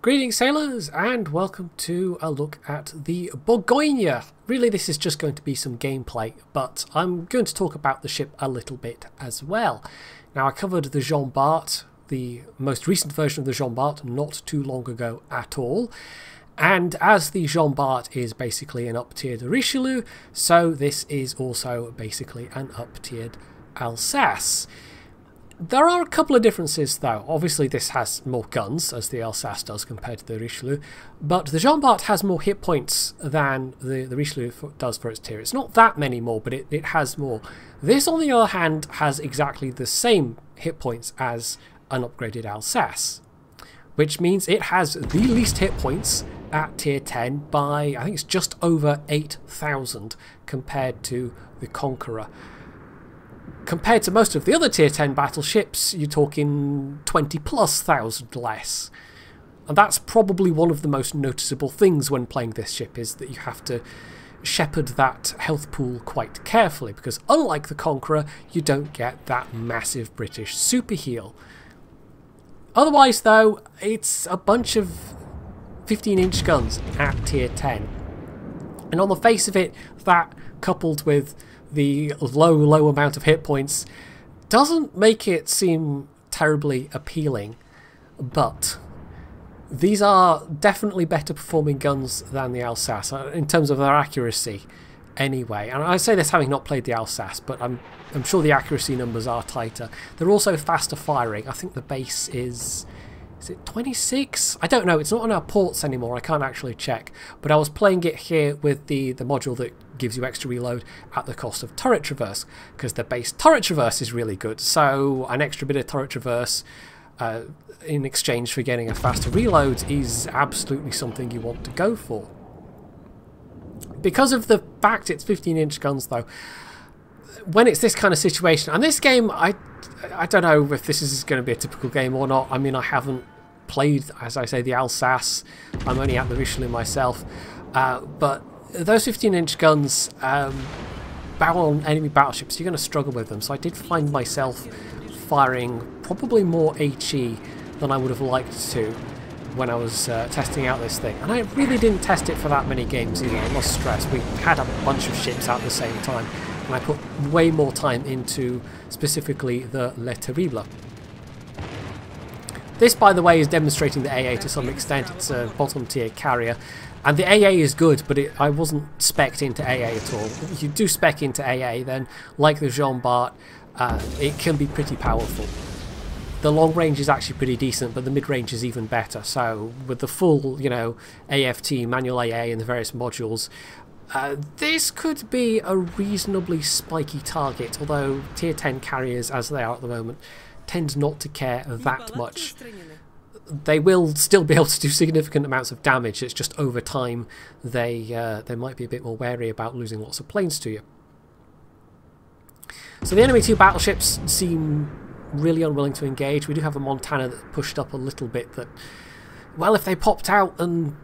Greetings sailors and welcome to a look at the Bourgogne. Really this is just going to be some gameplay, but I'm going to talk about the ship a little bit as well. Now I covered the Jean Bart, the most recent version of the Jean Bart, not too long ago at all. And as the Jean Bart is basically an up-tiered Richelieu, so this is also basically an up-tiered Alsace. There are a couple of differences though. Obviously this has more guns, as the Alsace does compared to the Richelieu, but the Jean Bart has more hit points than the Richelieu does for its tier. It's not that many more, but it has more. This, on the other hand, has exactly the same hit points as an upgraded Alsace, which means it has the least hit points at tier 10 by, I think it's just over 8,000 compared to the Conqueror. Compared to most of the other tier 10 battleships, you're talking 20,000+ less. And that's probably one of the most noticeable things when playing this ship, is that you have to shepherd that health pool quite carefully, because unlike the Conqueror, you don't get that massive British super heal. Otherwise though, it's a bunch of 15-inch guns at tier 10. And on the face of it, that coupled with the low amount of hit points doesn't make it seem terribly appealing, but these are definitely better performing guns than the Alsace in terms of their accuracy anyway. And I say this having not played the Alsace, but I'm sure the accuracy numbers are tighter. They're also faster firing. I think the base is it 26? I don't know, it's not on our ports anymore, I can't actually check, but I was playing it here with the module that gives you extra reload at the cost of turret traverse, because the base turret traverse is really good, so an extra bit of turret traverse in exchange for getting a faster reload is absolutely something you want to go for. Because of the fact it's 15-inch guns though, when it's this kind of situation, and this game, I don't know if this is going to be a typical game or not. I mean, I haven't played, as I say, the Alsace. I'm only at the Richelieu myself. But those 15-inch guns, on enemy battleships, you're going to struggle with them. So I did find myself firing probably more HE than I would have liked to when I was testing out this thing. And I really didn't test it for that many games either, I must stress. We had a bunch of ships out at the same time, and I put way more time into specifically the Le Terrible. This, by the way, is demonstrating the AA to some extent. It's a bottom tier carrier, and the AA is good, but I wasn't spec'd into AA at all. If you do spec into AA, then like the Jean Bart, it can be pretty powerful. The long range is actually pretty decent, but the mid range is even better. So with the full, you know, AFT, manual AA, and the various modules, this could be a reasonably spiky target, although tier 10 carriers, as they are at the moment, tend not to care that much. They will still be able to do significant amounts of damage, it's just over time they might be a bit more wary about losing lots of planes to you. So the enemy two battleships seem really unwilling to engage. We do have a Montana that pushed up a little bit that, well, if they popped out and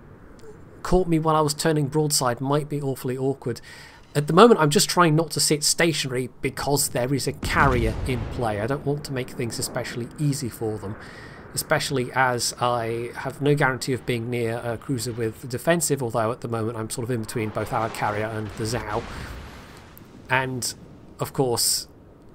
caught me while I was turning broadside, might be awfully awkward. At the moment I'm just trying not to sit stationary because there is a carrier in play. I don't want to make things especially easy for them, especially as I have no guarantee of being near a cruiser with defensive, although at the moment I'm sort of in between both our carrier and the Zhao. And of course,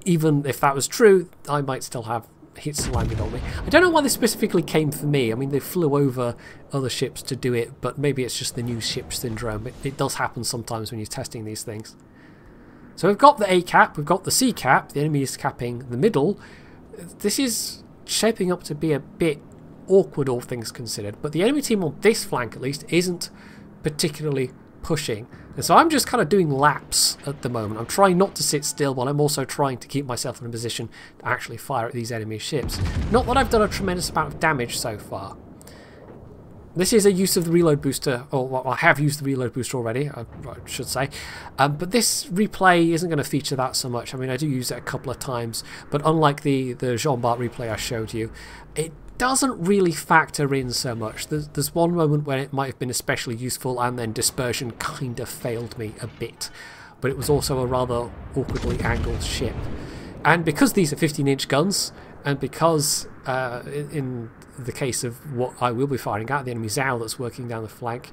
even if that was true, I might still have hits landed on me. I don't know why this specifically came for me. I mean, they flew over other ships to do it, but maybe it's just the new ship syndrome. It does happen sometimes when you're testing these things. So we've got the A cap, we've got the C cap, the enemy is capping the middle. This is shaping up to be a bit awkward, all things considered, but the enemy team on this flank at least isn't particularly pushing. And so I'm just kind of doing laps at the moment. I'm trying not to sit still while I'm also trying to keep myself in a position to actually fire at these enemy ships. Not that I've done a tremendous amount of damage so far. This is a use of the reload booster, or well, I have used the reload booster already, I should say. But this replay isn't going to feature that so much. I mean, I do use it a couple of times, but unlike the Jean Bart replay I showed you, it doesn't really factor in so much. There's one moment when it might have been especially useful, and then dispersion kind of failed me a bit, but it was also a rather awkwardly angled ship. And because these are 15-inch guns, and because in the case of what I will be firing at, the enemy Zhao that's working down the flank,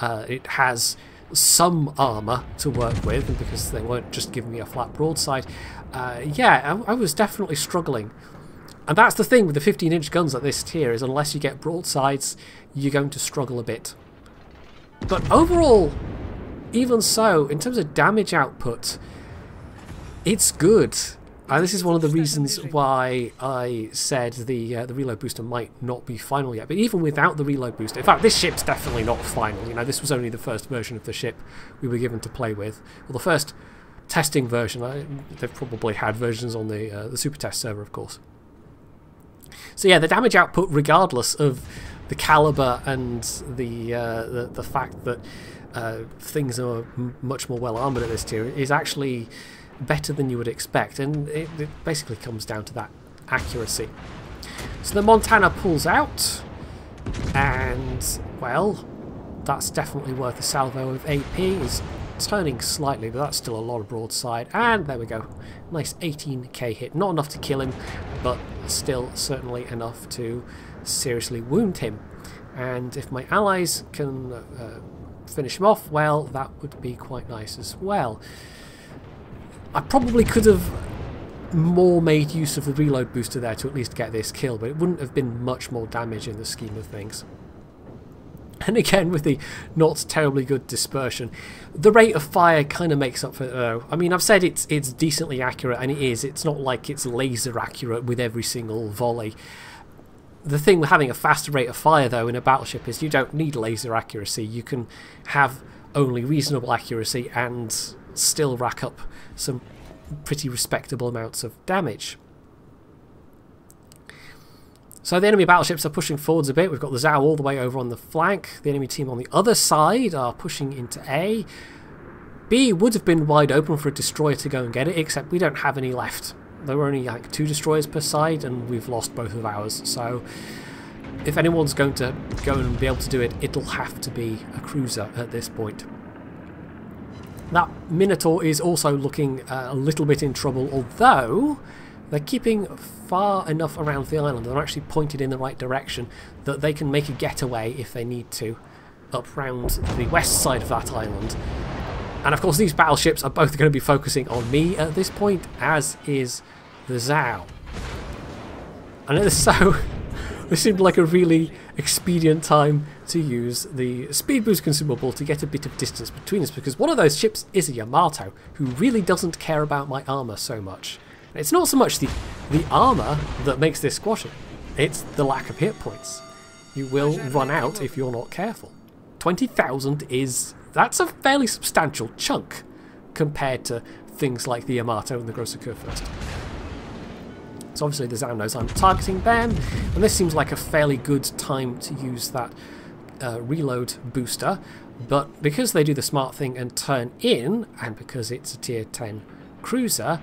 it has some armour to work with, and because they weren't just giving me a flat broadside, yeah, I was definitely struggling. And that's the thing with the 15-inch guns at this tier, is unless you get broadsides, you're going to struggle a bit. But overall, even so, in terms of damage output, it's good. This is one of the reasons why I said the reload booster might not be final yet. But even without the reload booster, in fact, this ship's definitely not final. You know, this was only the first version of the ship we were given to play with. Well, the first testing version. They've probably had versions on the super test server, of course. So yeah, the damage output, regardless of the caliber and the fact that things are much more well armoured at this tier, is actually better than you would expect, and it basically comes down to that accuracy. So the Montana pulls out, and well, that's definitely worth a salvo of AP. He's turning slightly, but that's still a lot of broadside, and there we go, nice 18k hit. Not enough to kill him, but still certainly enough to seriously wound him. And if my allies can finish him off, well, that would be quite nice as well. I probably could have more made use of the reload booster there to at least get this kill, but it wouldn't have been much more damage in the scheme of things. And again, with the not terribly good dispersion, the rate of fire kind of makes up for it though. I mean, I've said it's decently accurate, and it is. It's not like it's laser accurate with every single volley. The thing with having a faster rate of fire though in a battleship is you don't need laser accuracy. You can have only reasonable accuracy and still rack up some pretty respectable amounts of damage. So the enemy battleships are pushing forwards a bit. We've got the Zhao all the way over on the flank. The enemy team on the other side are pushing into A. B would have been wide open for a destroyer to go and get it, except we don't have any left. There were only like 2 destroyers per side, and we've lost both of ours. So if anyone's going to go and be able to do it, it'll have to be a cruiser at this point. That Minotaur is also looking a little bit in trouble, although they're keeping far enough around the island. They're actually pointed in the right direction that they can make a getaway if they need to up round the west side of that island. And of course these battleships are both going to be focusing on me at this point, as is the Zhao. And so this seemed like a really expedient time to use the speed boost consumable to get a bit of distance between us, because one of those ships is a Yamato who really doesn't care about my armour so much. It's not so much the armour that makes this squashing, it's the lack of hit points. You will run out if you're not careful. 20,000 that's a fairly substantial chunk compared to things like the Yamato and the Grosser Kurfürst. So obviously the Zhao knows I'm targeting them, and this seems like a fairly good time to use that reload booster, but because they do the smart thing and turn in, and because it's a tier 10 cruiser,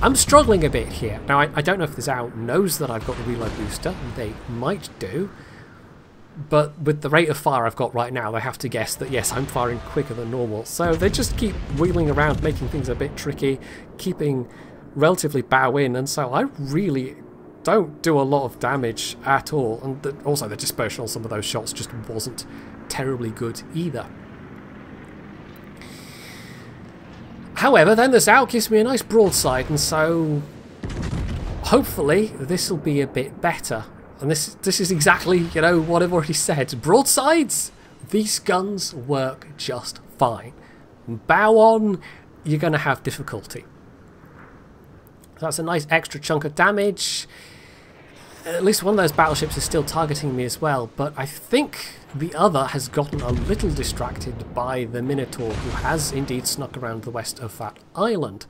I'm struggling a bit here. Now I don't know if the Zhao knows that I've got the reload booster, they might do, but with the rate of fire I've got right now, they have to guess that yes, I'm firing quicker than normal, so they just keep wheeling around, making things a bit tricky, keeping relatively bow in, and so I really don't do a lot of damage at all, and also the dispersion on some of those shots just wasn't terribly good either. However, then the Zhao gives me a nice broadside, and so hopefully this will be a bit better. And this is exactly, you know, what I've already said. Broadsides, these guns work just fine. Bow on, you're going to have difficulty. That's a nice extra chunk of damage. At least one of those battleships is still targeting me as well, but I think the other has gotten a little distracted by the Minotaur, who has indeed snuck around the west of that island.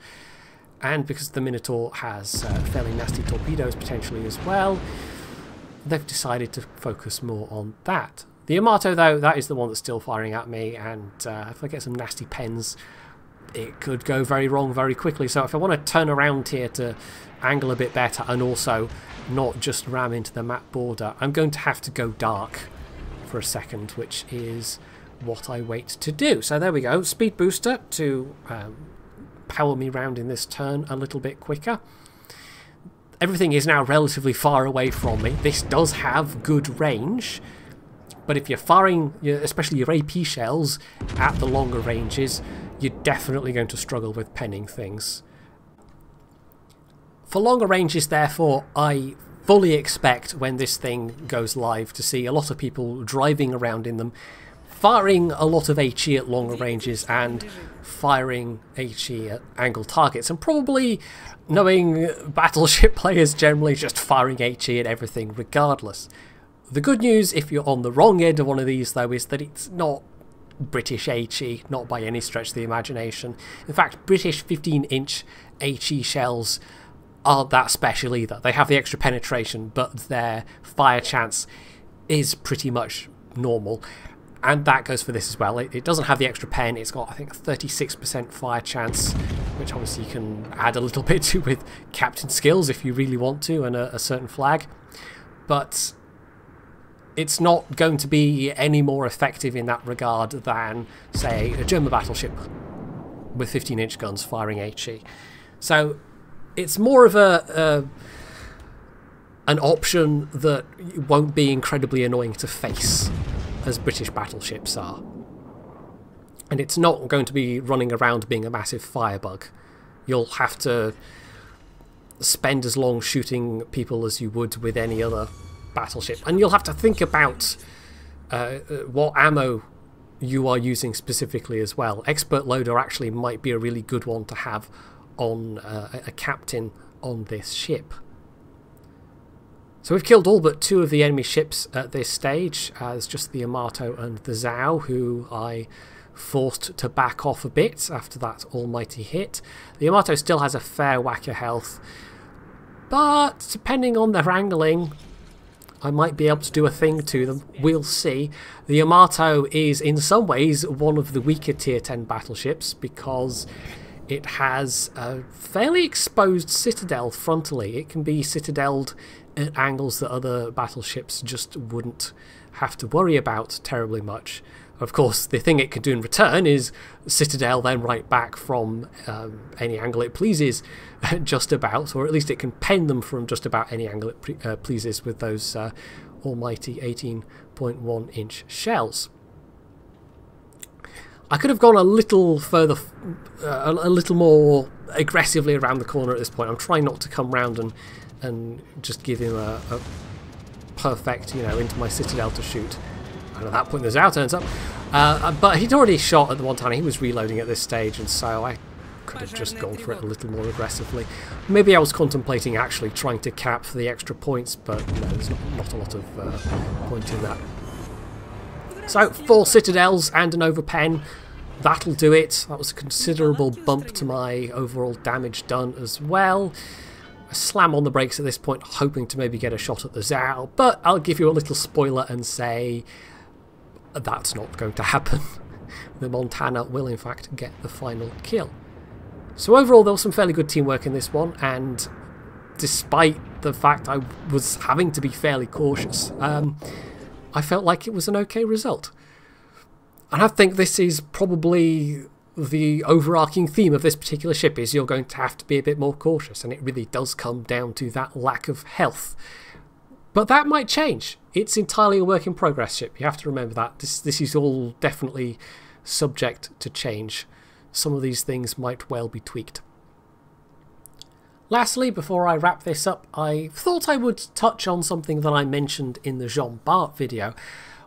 And because the Minotaur has fairly nasty torpedoes potentially as well, they've decided to focus more on that. The Yamato, though, that is the one that's still firing at me, and if I get some nasty pens, it could go very wrong very quickly. So if I want to turn around here to angle a bit better and also not just ram into the map border, I'm going to have to go dark for a second, which is what I wait to do. So there we go, speed booster to power me round in this turn a little bit quicker. everything is now relatively far away from me. This does have good range, but if you're firing, especially your AP shells, at the longer ranges, you're definitely going to struggle with penning things. For longer ranges, therefore, I fully expect when this thing goes live to see a lot of people driving around in them, firing a lot of HE at longer ranges and firing HE at angled targets, and probably, knowing battleship players, generally just firing HE at everything regardless. The good news, if you're on the wrong end of one of these though, is that it's not British HE, not by any stretch of the imagination. In fact, British 15-inch HE shells aren't that special either. They have the extra penetration, but their fire chance is pretty much normal. And that goes for this as well. It doesn't have the extra pen. It's got, I think, a 36% fire chance, which obviously you can add a little bit to with captain skills if you really want to, and a certain flag. But it's not going to be any more effective in that regard than, say, a German battleship with 15-inch guns firing HE. So it's more of an option that won't be incredibly annoying to face, as British battleships are. And it's not going to be running around being a massive firebug. You'll have to spend as long shooting people as you would with any other battleship. And you'll have to think about what ammo you are using specifically as well. Expert loader actually might be a really good one to have on a captain on this ship. So we've killed all but 2 of the enemy ships at this stage, as just the Yamato and the Zhao, who I forced to back off a bit after that almighty hit. The Yamato still has a fair whack of health, but depending on their angling, I might be able to do a thing to them. We'll see. The Yamato is in some ways one of the weaker tier 10 battleships because it has a fairly exposed citadel frontally. It can be citadeled at angles that other battleships just wouldn't have to worry about terribly much. Of course, the thing it can do in return is citadel then right back from any angle it pleases, just about, or at least it can pen them from just about any angle it pleases with those almighty 18.1-inch shells. I could have gone a little further, a little more aggressively around the corner at this point. I'm trying not to come round and just give him a perfect, into my citadel to shoot. And at that point the Zhao turns up. But he'd already shot at the one time. He was reloading at this stage, and so I could have just gone for it a little more aggressively. Maybe I was contemplating actually trying to cap for the extra points, but no, there's not a lot of point in that. So 4 citadels and an overpen. That'll do it. That was a considerable bump to my overall damage done as well. I slam on the brakes at this point, hoping to maybe get a shot at the Zhao, but I'll give you a little spoiler and say that's not going to happen. The Montana will in fact get the final kill. So overall there was some fairly good teamwork in this one, and despite the fact I was having to be fairly cautious, I felt like it was an okay result. And I think this is probably the overarching theme of this particular ship, is you're going to have to be a bit more cautious, and it really does come down to that lack of health. But that might change. It's entirely a work in progress ship. You have to remember that. This is all definitely subject to change. Some of these things might well be tweaked. Lastly, before I wrap this up, I thought I would touch on something that I mentioned in the Jean Bart video,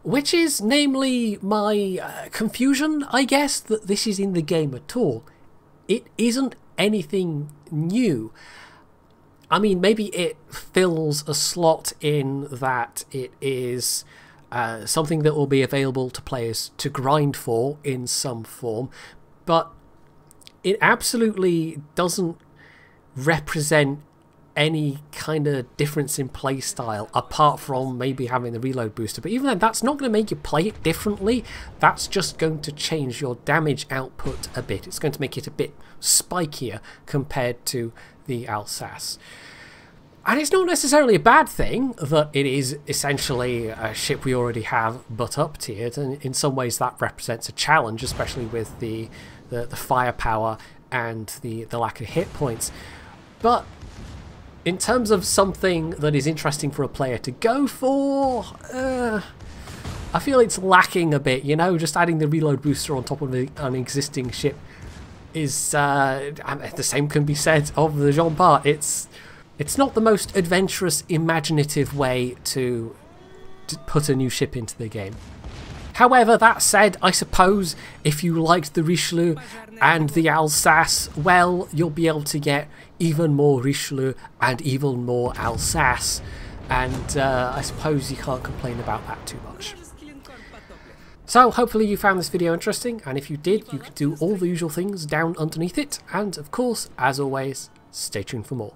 which is namely my confusion, I guess, that this is in the game at all. It isn't anything new. I mean, maybe it fills a slot in that it is something that will be available to players to grind for in some form, but it absolutely doesn't represent any kind of difference in play style, apart from maybe having the reload booster. But even then, that's not going to make you play it differently. That's just going to change your damage output a bit. It's going to make it a bit spikier compared to the Alsace. And it's not necessarily a bad thing that it is essentially a ship we already have but up-tiered, and in some ways that represents a challenge, especially with the firepower and the lack of hit points. But In terms of something that is interesting for a player to go for, I feel it's lacking a bit, you know, just adding the reload booster on top of an existing ship is, the same can be said of the Jean Bart. It's not the most adventurous, imaginative way to put a new ship into the game. However, that said, I suppose if you liked the Richelieu and the Alsace, well, you'll be able to get even more Richelieu and even more Alsace, and I suppose you can't complain about that too much. So hopefully you found this video interesting, and if you did, you could do all the usual things down underneath it, and of course, as always, stay tuned for more.